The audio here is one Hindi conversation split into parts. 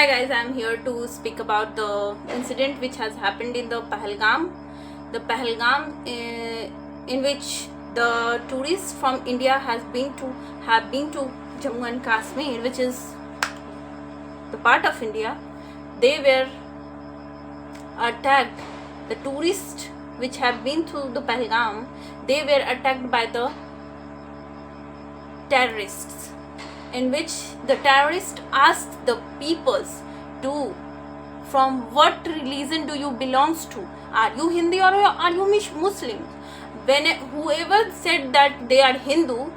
Hi guys, I'm here to speak about the incident which has happened in the Pahalgam. The Pahalgam, in which the tourists from India have been to Jammu and Kashmir, which is the part of India. They were attacked. The tourists which have been to the Pahalgam, they were attacked by the terrorists, in which the terrorists asked the peoples to, from what religion do you belongs to? Are you Hindu or are you Muslim? When whoever said that they are Hindu,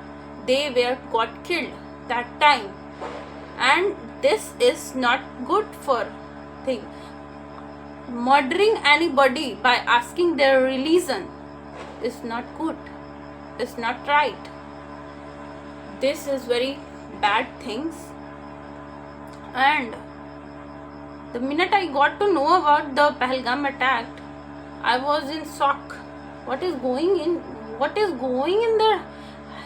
they were got killed that time, and this is not good for thing. Murdering anybody by asking their religion is not good. It's not right. This is very bad things. And the minute I got to know about the Pahalgam attack, I was in shock. What is going in the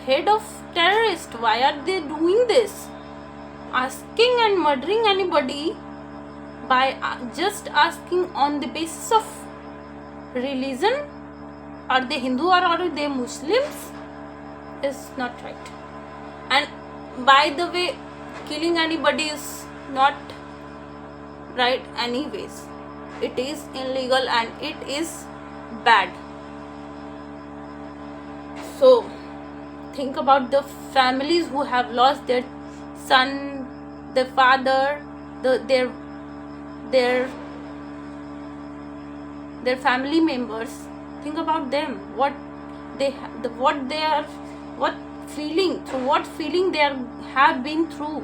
head of terrorists? Why are they doing this? Asking and murdering anybody by just asking on the basis of religion, are they Hindu or are they Muslims, is not right. And by the way, killing anybody is not right anyways. It is illegal and it is bad. So think about the families who have lost their son, their father, their family members. Think about them. What feeling they have been through.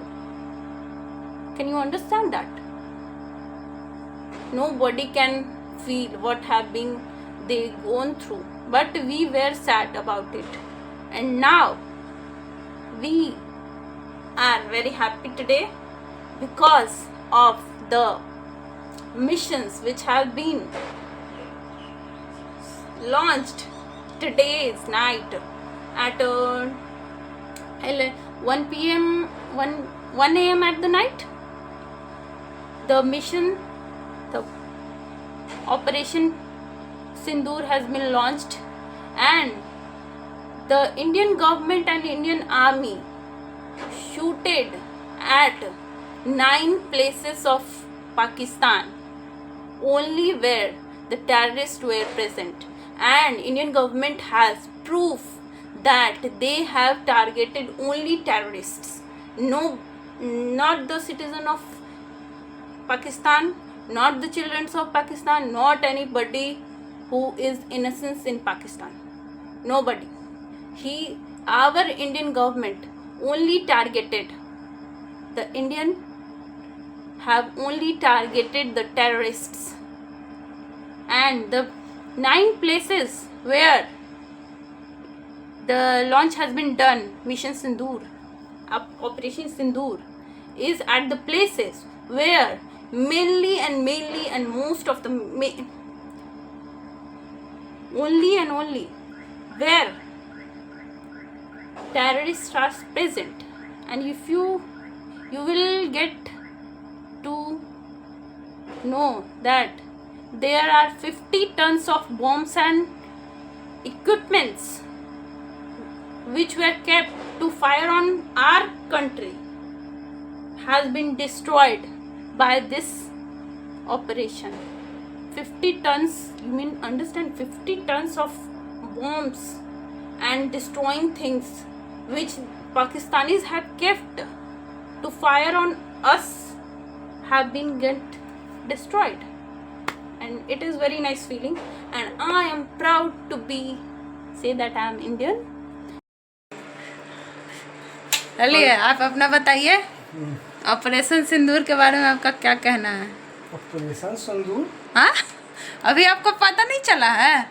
Can you understand that? Nobody can feel what have been they gone through, but we were sad about it, and now we are very happy today because of the missions which have been launched today's night at 1 a.m. at the night. The mission, the Operation Sindoor has been launched, and the Indian government and Indian army shooted at 9 places of Pakistan, only where the terrorists were present, and Indian government has proof that they have targeted only terrorists. No, not the citizen of Pakistan, not the children of Pakistan, not anybody who is innocent in Pakistan. Nobody. Our Indian government only targeted the terrorists, and the 9 places where the launch has been done, Mission Sindoor, Operation Sindoor, is at the places where mainly and most of the only where terrorists are present. And if you will get to know that there are 50 tons of bombs and equipments which were kept to fire on our country has been destroyed by this operation. 50 tons, you mean understand, 50 tons of bombs and destroying things which Pakistanis had kept to fire on us have been get destroyed, and it is very nice feeling, and I am proud to say that I am Indian. चलिए आप अपना बताइए, ऑपरेशन सिंदूर के बारे में आपका क्या कहना है? ऑपरेशन सिंदूर? हाँ, अभी आपको पता नहीं चला है?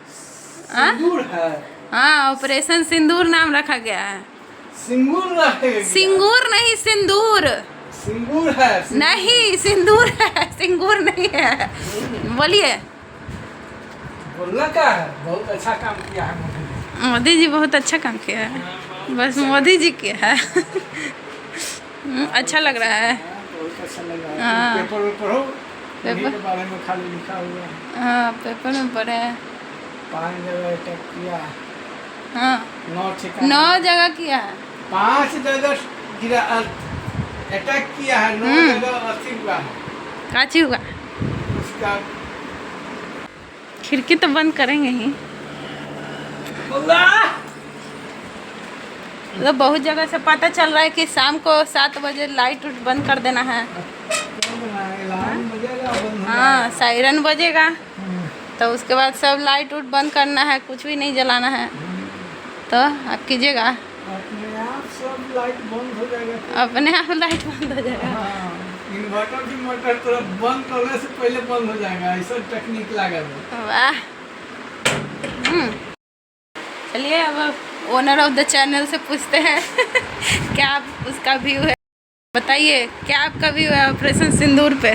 सिंदूर है। हाँ, ऑपरेशन सिंदूर नाम रखा गया है। सिंगूर नहीं, सिंदूर। सिंगूर है। नहीं, सिंदूर है, सिंगूर नहीं है। बोलिए। बोलना क्या है? बहुत अच्छा काम किया है मोदी जी बहुत अच्छा काम किया है, बस मोदी जी किया है। अच्छा लग रहा है। बहुत अच्छा लग रहा हाँ। है। पेपर में पढ़ो, पेपर- इन्हीं के बारे में खाली लिखा हुआ है। हाँ पेपर में पढ़े हैं। 5 जगह अटैक किया, हाँ 9 ठिकाने 9 जगह किया है। 5 जगह गिरा अटैक किया है, 9 जगह अथी हुआ है काची हुआ। उसका। खिड़की तो बंद करेंगे ही। अल्लाह! तो बहुत जगह से पता चल रहा है कि शाम को 7 बजे लाइट उट बंद कर देना है। ऐलान बजेगा, बंद हो हाँ सायरन बजेगा, जाएगा। तो उसके बाद सब लाइट उट बंद करना है, कुछ भी नहीं जलाना है। तो आप कीजिएगा, अपने आप सब लाइट बंद हो जाएगा। अपने आप लाइट बंद हो जाएगा। हाँ, इन्वर्टर की मोटर तुरंत बंद करने से पहले बंद हो जाएगा, ऐसा टेक्निक लागल है। वाह। चलिए अब ओनर ऑफ द चैनल से पूछते हैं क्या आप उसका व्यू है, बताइए क्या आपका व्यू है ऑपरेशन सिंदूर पे।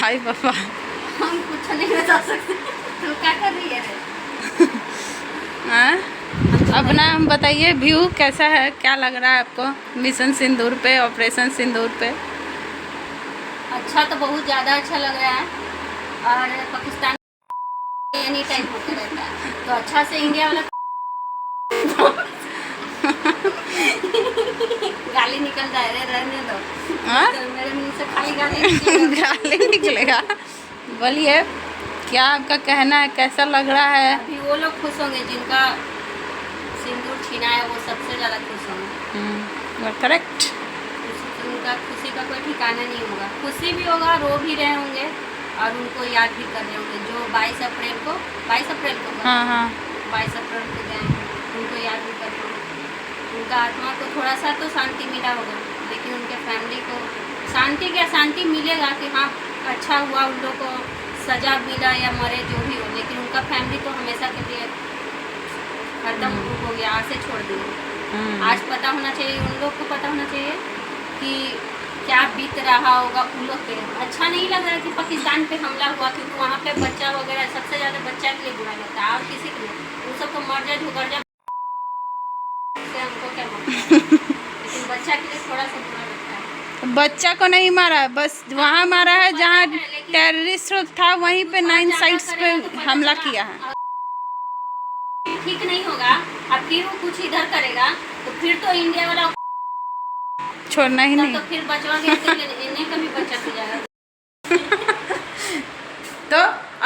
हाय पापा। हम कुछ नहीं बता सकते। तू क्या कर रही है? हाँ अपना बताइए व्यू कैसा है, क्या लग रहा है आपको मिशन सिंदूर पे, ऑपरेशन सिंदूर पे। अच्छा तो बहुत ज़्यादा अच्छा लग रहा है, और पाकिस्तान एनी टाइम होता रहता है, तो अच्छा से इंडिया वाला गाली निकल जाए रे, रहने दो। हाँ? तो मेरे मुंह से खाली गाली निकलेगा। गाली निकलेगा। बोलिए क्या आपका कहना है, कैसा लग रहा है। अभी वो लोग खुश होंगे जिनका सिंदूर छीना है, वो सबसे ज़्यादा खुश होंगे। करेक्ट। उनका खुशी का कोई ठिकाना नहीं होगा, खुशी भी होगा, रो भी रहे होंगे, और उनको याद भी कर रहे होंगे जो 22 अप्रैल को हाँ हाँ 22 अप्रैल को गए हैं, उनको याद भी कर रहे होंगे। उनका आत्मा को थोड़ा सा तो शांति मिला होगा, लेकिन उनके फैमिली को शांति क्या शांति मिलेगा कि हाँ अच्छा हुआ, उन लोग को सज़ा मिला या मरे जो भी हो, लेकिन उनका फैमिली तो हमेशा के लिए खत्म हो गया, आज से छोड़ दिए। आज पता होना चाहिए, उन लोग को पता होना चाहिए कि क्या बीत रहा होगा उन लोग पे। अच्छा नहीं लग रहा कि पाकिस्तान पे हमला हुआ, क्योंकि वहाँ पे बच्चा वगैरह सबसे ज़्यादा बच्चा के लिए बुरा लगता है, और किसी के लिए वो सब तो मर जाए झुकर जाए, हमको क्या मालूम। लेकिन बच्चा के लिए थोड़ा सा बुरा लगता है। बच्चा को नहीं मारा है, बस वहाँ मारा है जहाँ टेररिस्ट था, वहीं पे 9 साइट्स पे हमला किया है। ठीक नहीं होगा, अब फिर वो कुछ इधर करेगा तो फिर तो इंडिया वाला छोड़ना ही नहीं। तो फिर बचवा गया, इन्हें कभी बच्चा हो जाएगा। तो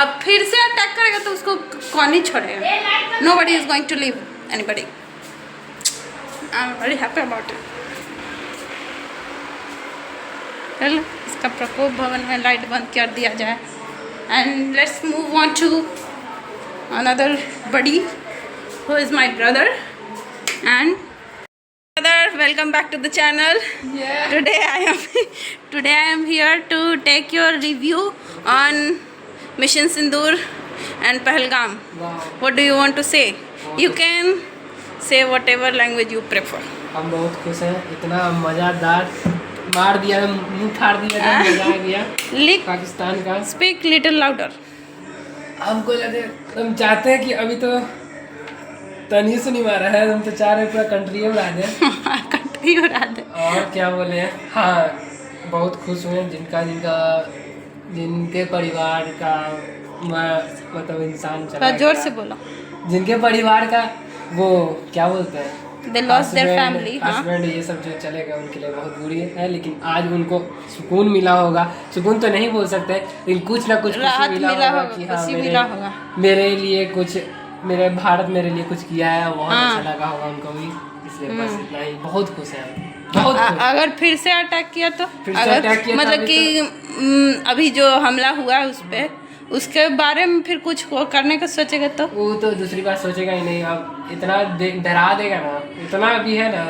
अब फिर से अटैक करेगा तो उसको कौन ही छोड़ेगा। Nobody is going to leave anybody. I'm very happy about it. चलो इसका प्रकोप भवन में लाइट बंद कर दिया जाए, and let's move on to another buddy who is my brother. And brother, welcome back to the channel. Yeah. Today I am here to take your review on Mission Sindoor and Pahalgam. Wow. What do you want to say? You can say whatever language you prefer. हम बहुत खुश हैं, इतना मज़ेदार मार दिया, मुंह फाड़ दिया, एकदम मजा आ गया Lick, पाकिस्तान का। speak little louder. हमको लगे, हम चाहते हैं कि अभी तो तनी से नहीं मारा है, हम तो चाह रहे हैं पूरा कंट्री उड़ा दें। कंट्री उड़ा दे। और क्या बोले, हाँ बहुत खुश हुए जिनके परिवार का मतलब इंसान चला थोड़ा जोर गया। से बोलो। जिनके परिवार का वो क्या बोलते हैं, They lost their family, हाँ। हस्बैंड ये सब जो चले गए उनके लिए बहुत बुरी है, लेकिन आज उनको सुकून मिला होगा। सुकून तो नहीं बोल सकते, लेकिन कुछ ना कुछ राहत मिला होगा कि हाँ खुशी मिला होगा। मेरे लिए कुछ, मेरे भारत मेरे लिए कुछ किया है, बहुत हाँ। अच्छा लगा होगा उनको भी। इसलिए बस इतना ही, बहुत खुश है, बहुत खुश। अगर फिर से अटैक किया तो फिर से अगर अटैक किया तो मतलब अभी कि अभी जो हमला हुआ है उस पे, उसके बारे में फिर कुछ करने का सोचेगा तो वो तो दूसरी बार सोचेगा ही नहीं। अब इतना डरा देगा ना, इतना भी है ना।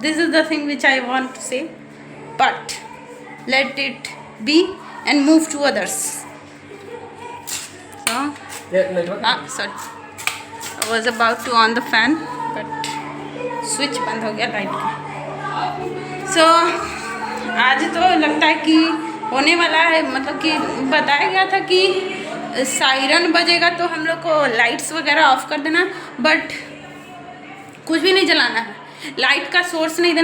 This is the thing which I want to say, but let it be and move to others. Sorry, I was about to on the fan but switch बंद हो गया लाइट का। सो आज तो लगता है कि होने वाला है, मतलब कि बताया गया था कि सायरन बजेगा तो हम लोग को लाइट्स वगैरह ऑफ कर देना, बट कुछ भी नहीं जलाना है, लाइट का सोर्स नहीं देना।